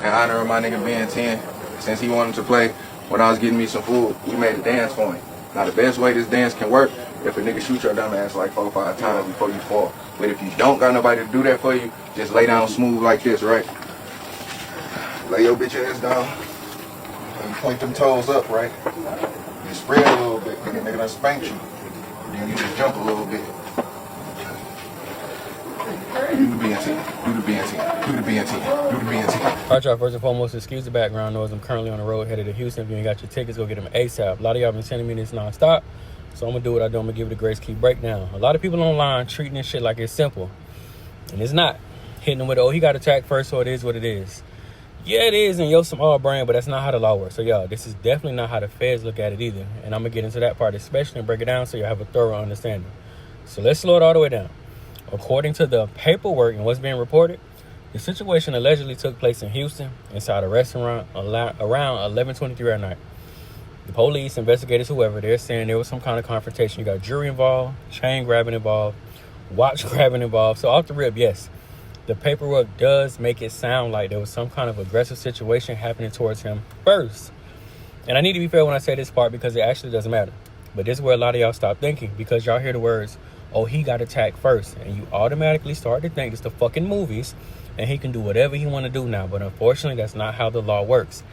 In honor of my nigga being 10, since he wanted to play, when I was getting me some food, we made a dance for him. Now the best way this dance can work, if a nigga shoot your dumb ass like 4 or 5 times before you fall. But if you don't got nobody to do that for you, just lay down smooth like this, right? Lay your bitch ass down. And point them toes up, right? You spread a little bit, and the nigga done spanked you. Then you just jump a little bit. Do the BNT. Do the BNT. Do the BNT. Do the BNT. All right, y'all. First and foremost, excuse the background noise. I'm currently on the road headed to Houston. If you ain't got your tickets, go get them ASAP. A lot of y'all been sending me this nonstop, so I'm gonna do what I do. I'm gonna give it a grace key breakdown. A lot of people online treating this shit like it's simple, and it's not. Hitting them with, oh, he got attacked first, so it is what it is. Yeah, it is, and yo, some all brand, but that's not how the law works. So, y'all, this is definitely not how the feds look at it either. And I'm gonna get into that part especially and break it down so you have a thorough understanding. So let's slow it all the way down. According to the paperwork and what's being reported, the situation allegedly took place in Houston inside a restaurant around 11:23 at night. The police, investigators, whoever, they're saying there was some kind of confrontation. You got jury involved, chain grabbing involved, watch grabbing involved. So off the rip, yes, the paperwork does make it sound like there was some kind of aggressive situation happening towards him first. And I need to be fair when I say this part because it actually doesn't matter. But this is where a lot of y'all stop thinking because y'all hear the words, oh, he got attacked first. And you automatically start to think it's the fucking movies and he can do whatever he want to do now. But unfortunately, that's not how the law works.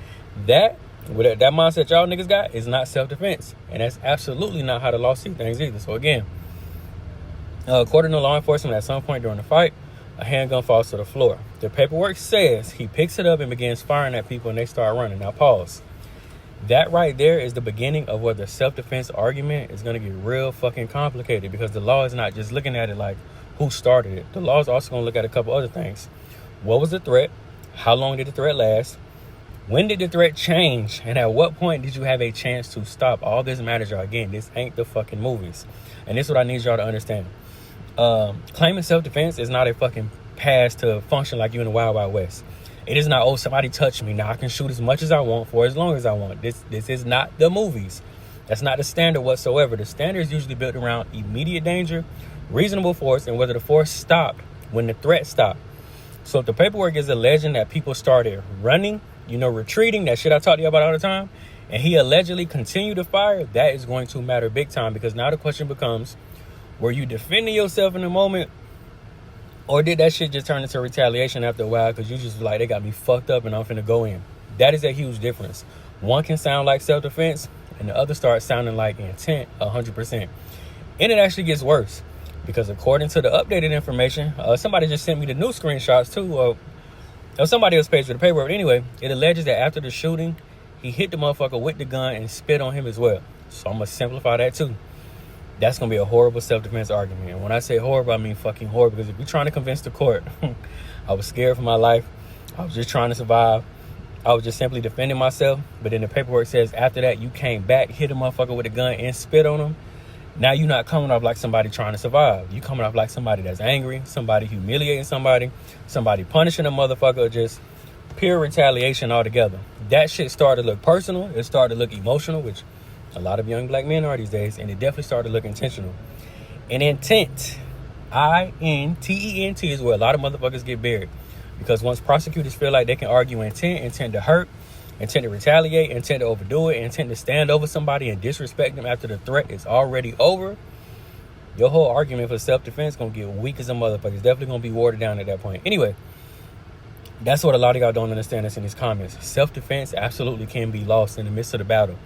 That mindset y'all niggas got is not self-defense. And that's absolutely not how the law sees things either. So again, according to law enforcement, at some point during the fight, a handgun falls to the floor. The paperwork says he picks it up and begins firing at people and they start running. Now pause. That right there is the beginning of where the self-defense argument is going to get real fucking complicated because the law is not just looking at it like who started it. The law is also going to look at a couple other things. What was the threat? How long did the threat last? When did the threat change? And at what point did you have a chance to stop? All this matters, y'all. Again, this ain't the fucking movies. And this is what I need y'all to understand. Claiming self-defense is not a fucking pass to function like you in the Wild Wild West. It is not, oh, somebody touched me. Now I can shoot as much as I want for as long as I want. This is not the movies. That's not the standard whatsoever. The standard is usually built around immediate danger, reasonable force, and whether the force stopped when the threat stopped. So if the paperwork is alleging that people started running, retreating, that shit I talk to you about all the time, and he allegedly continued to fire, that is going to matter big time because now the question becomes, were you defending yourself in the moment? Or did that shit just turn into retaliation after a while because you just like, they got me fucked up and I'm finna go in? That is a huge difference. One can sound like self-defense and the other starts sounding like intent 100%. And it actually gets worse because according to the updated information, somebody just sent me the new screenshots too of somebody else page with the paperwork. Anyway, it alleges that after the shooting, he hit the motherfucker with the gun and spit on him as well. So I'm going to simplify that too. That's going to be a horrible self-defense argument. And when I say horrible, I mean fucking horrible. Because if you're trying to convince the court, I was scared for my life. I was just trying to survive. I was just simply defending myself. But then the paperwork says after that, you came back, hit a motherfucker with a gun and spit on him. Now you're not coming off like somebody trying to survive. You're coming off like somebody that's angry, somebody humiliating somebody punishing a motherfucker, just pure retaliation altogether. That shit started to look personal. It started to look emotional, which a lot of young black men are these days, and it definitely started to look intentional. And intent, I-N-T-E-N-T, is where a lot of motherfuckers get buried. Because once prosecutors feel like they can argue intent to hurt, intent to retaliate, intent to overdo it, intent to stand over somebody and disrespect them after the threat is already over, your whole argument for self-defense is going to get weak as a motherfucker. It's definitely going to be watered down at that point. Anyway, that's what a lot of y'all don't understand that's in these comments. Self-defense absolutely can be lost in the midst of the battle.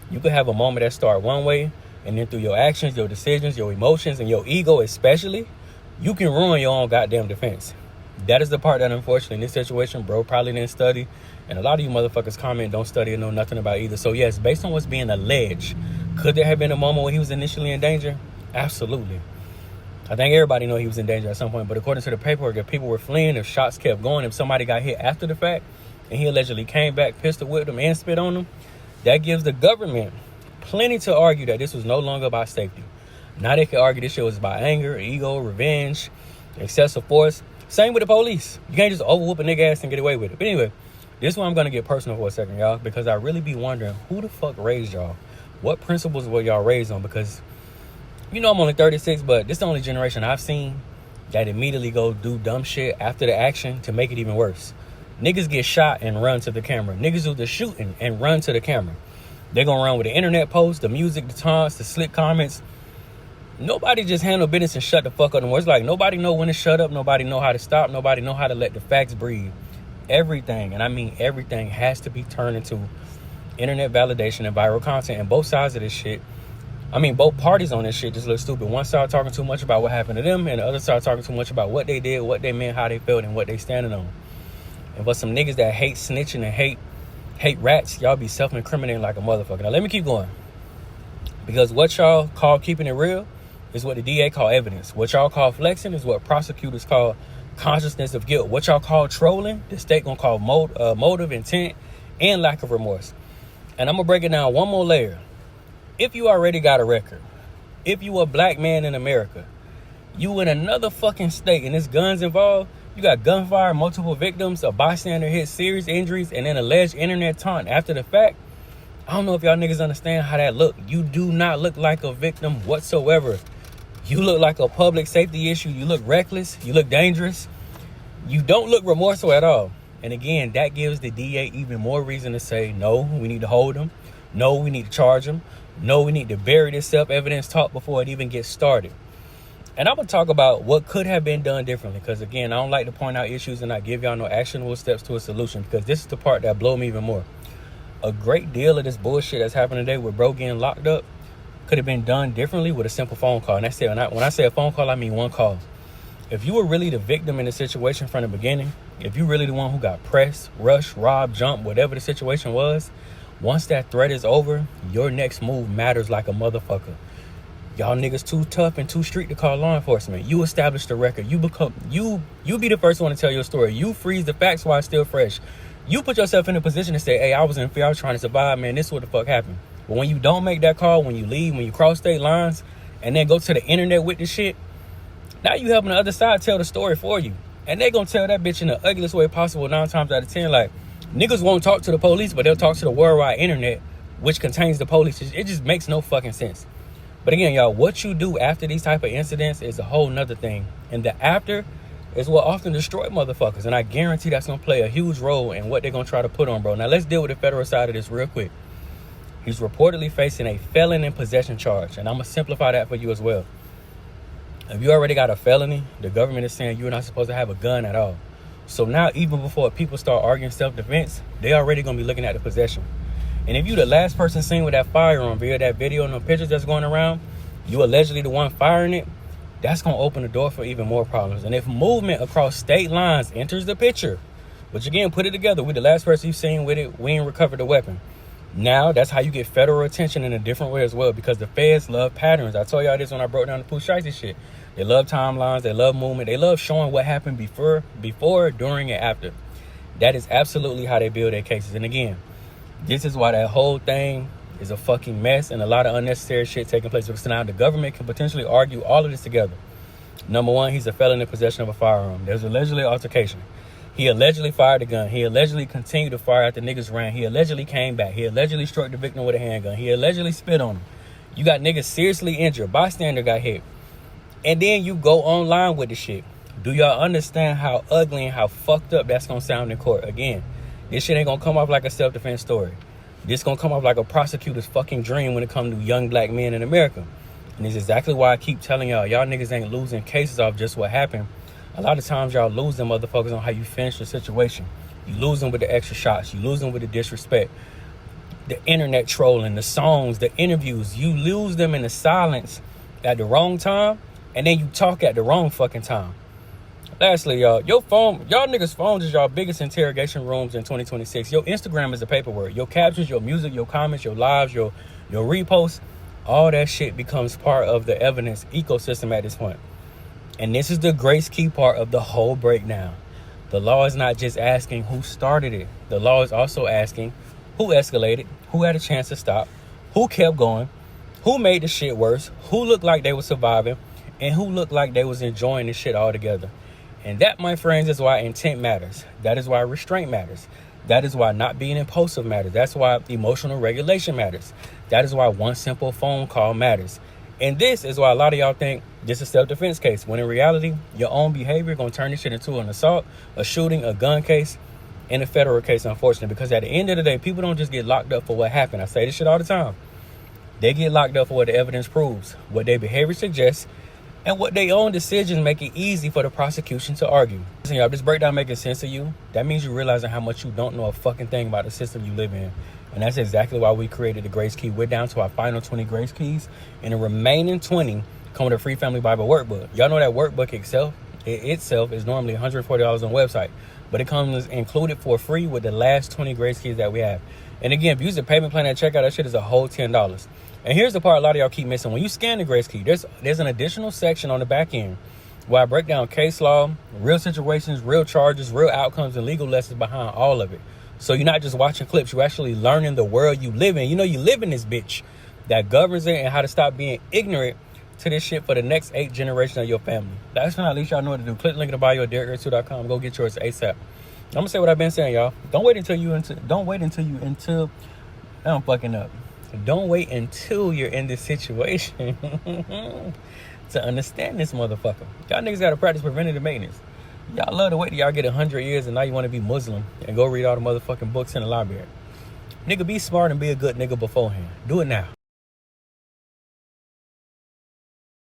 You could have a moment that start one way, and then through your actions, your decisions, your emotions, and your ego especially, you can ruin your own goddamn defense. That is the part that, unfortunately, in this situation, bro probably didn't study. And a lot of you motherfuckers comment, don't study or know nothing about either. So, yes, based on what's being alleged, could there have been a moment when he was initially in danger? Absolutely. I think everybody know he was in danger at some point. But according to the paperwork, if people were fleeing, if shots kept going, if somebody got hit after the fact, and he allegedly came back, pistol whipped them, and spit on them, that gives the government plenty to argue that this was no longer about safety. Now they can argue this shit was about anger, ego, revenge, excessive force. Same with the police. You can't just overwhoop a nigga ass and get away with it. But anyway, this is where I'm going to get personal for a second, y'all, because I really be wondering who the fuck raised y'all? What principles were y'all raised on? Because, I'm only 36, but this is the only generation I've seen that immediately go do dumb shit after the action to make it even worse. Niggas get shot and run to the camera. Niggas do the shooting and run to the camera. They're gonna run with the internet posts, the music, the taunts, the slick comments. Nobody just handle business and shut the fuck up anymore. It's like nobody know when to shut up. Nobody know how to stop. Nobody know how to let the facts breathe. Everything, and I mean everything, has to be turned into internet validation and viral content. And both sides of this shit, I mean, both parties on this shit just look stupid. One side talking too much about what happened to them, and the other side talking too much about what they did, what they meant, how they felt, and what they standing on. And for some niggas that hate snitching and hate rats, y'all be self-incriminating like a motherfucker. Now let me keep going, because what y'all call keeping it real is what the DA call evidence. What y'all call flexing is what prosecutors call consciousness of guilt. What y'all call trolling, the state gonna call motive, intent, and lack of remorse. And I'm gonna break it down one more layer. If you already got a record, if you a black man in America, you in another fucking state and there's guns involved, you got gunfire, multiple victims, a bystander hit, serious injuries, and then alleged internet taunt after the fact, I don't know if y'all niggas understand how that look. You do not look like a victim whatsoever. You look like a public safety issue. You look reckless. You look dangerous. You don't look remorseful at all. And again, that gives the DA even more reason to say, no, we need to hold him. No, we need to charge him. No, we need to bury this self-evidence talk before it even gets started. And I'm going to talk about what could have been done differently. Because again, I don't like to point out issues and not give y'all no actionable steps to a solution. Because this is the part that blow me even more. A great deal of this bullshit that's happening today with bro getting locked up could have been done differently with a simple phone call. And that's it. When I say a phone call, I mean one call. If you were really the victim in the situation from the beginning, if you really the one who got pressed, rushed, robbed, jumped, whatever the situation was, once that threat is over, your next move matters like a motherfucker. Y'all niggas too tough and too street to call law enforcement. You establish the record. You be the first one to tell your story. You freeze the facts while it's still fresh. You put yourself in a position to say, hey, I was in fear. I was trying to survive, man. This is what the fuck happened. But when you don't make that call, when you leave, when you cross state lines, and then go to the internet with this shit, now you helping the other side tell the story for you. And they gonna tell that bitch in the ugliest way possible 9 times out of 10. Like, niggas won't talk to the police, but they'll talk to the worldwide internet, which contains the police. It just makes no fucking sense. But again, y'all, what you do after these type of incidents is a whole nother thing. And the after is what often destroy motherfuckers. And I guarantee that's gonna play a huge role in what they're gonna try to put on, bro. Now let's deal with the federal side of this real quick. He's reportedly facing a felon in possession charge. And I'm going to simplify that for you as well. If you already got a felony, the government is saying you're not supposed to have a gun at all. So now, even before people start arguing self-defense, they already going to be looking at the possession. And if you the last person seen with that firearm via that video and the pictures that's going around, you allegedly the one firing it, that's going to open the door for even more problems. And if movement across state lines enters the picture, which again, put it together, we the last person you've seen with it, we ain't recovered the weapon. Now, that's how you get federal attention in a different way as well, because the feds love patterns. I told y'all this when I broke down the Pooh Shiesty shit. They love timelines. They love movement. They love showing what happened before, during, and after. That is absolutely how they build their cases. And again, this is why that whole thing is a fucking mess and a lot of unnecessary shit taking place. Because now the government can potentially argue all of this together. Number one, he's a felon in possession of a firearm. There's allegedly altercation. He allegedly fired a gun. He allegedly continued to fire after niggas ran. He allegedly came back. He allegedly struck the victim with a handgun. He allegedly spit on him. You got niggas seriously injured. Bystander got hit. And then you go online with the shit. Do y'all understand how ugly and how fucked up that's going to sound in court? Again, this shit ain't going to come off like a self-defense story. This going to come off like a prosecutor's fucking dream when it comes to young black men in America. And it's exactly why I keep telling y'all niggas ain't losing cases off just what happened. A lot of times y'all lose them motherfuckers on how you finish the situation. You lose them with the extra shots. You lose them with the disrespect. The internet trolling, the songs, the interviews. You lose them in the silence at the wrong time. And then you talk at the wrong fucking time. Lastly, y'all niggas' phones is y'all biggest interrogation rooms in 2026. Your Instagram is a paperwork. Your captions, your music, your comments, your lives, your reposts. All that shit becomes part of the evidence ecosystem at this point. And this is the grace key part of the whole breakdown. The law is not just asking who started it. The law is also asking who escalated, who had a chance to stop, who kept going, who made the shit worse, who looked like they were surviving, and who looked like they was enjoying this shit altogether. And that, my friends, is why intent matters. That is why restraint matters. That is why not being impulsive matters. That's why emotional regulation matters. That is why one simple phone call matters. And this is why a lot of y'all think this is a self-defense case, when in reality, your own behavior going to turn this shit into an assault, a shooting, a gun case. in a federal case, unfortunately, because at the end of the day, people don't just get locked up for what happened. I say this shit all the time. They get locked up for what the evidence proves, what their behavior suggests, and what their own decisions make it easy for the prosecution to argue. Listen, y'all, if this breakdown making sense to you, that means you're realizing how much you don't know a fucking thing about the system you live in. And that's exactly why we created the Grace Key. We're down to our final 20 Grace Keys, and the remaining 20 come with a free Family Bible workbook. Y'all know that workbook itself is normally $140 on the website, but it comes included for free with the last 20 Grace Keys that we have. And again, if you use the payment plan at checkout, that shit is a whole $10. And here's the part a lot of y'all keep missing. When you scan the Grace Key, there's an additional section on the back end where I break down case law, real situations, real charges, real outcomes, and legal lessons behind all of it. So you're not just watching clips, you're actually learning the world you live in. You know, you live in this bitch that governs it, and how to stop being ignorant to this shit for the next 8 generations of your family. Last but not least, y'all know what to do. Click the link in the bio at DerekGrace2.com. Go get yours ASAP. I'm gonna say what I've been saying, y'all. Don't wait until I'm fucking up. Don't wait until you're in this situation to understand this motherfucker. Y'all niggas gotta practice preventative maintenance. Y'all love to wait till y'all get 100 years and now you want to be Muslim and go read all the motherfucking books in the library. Nigga, be smart and be a good nigga beforehand. Do it now.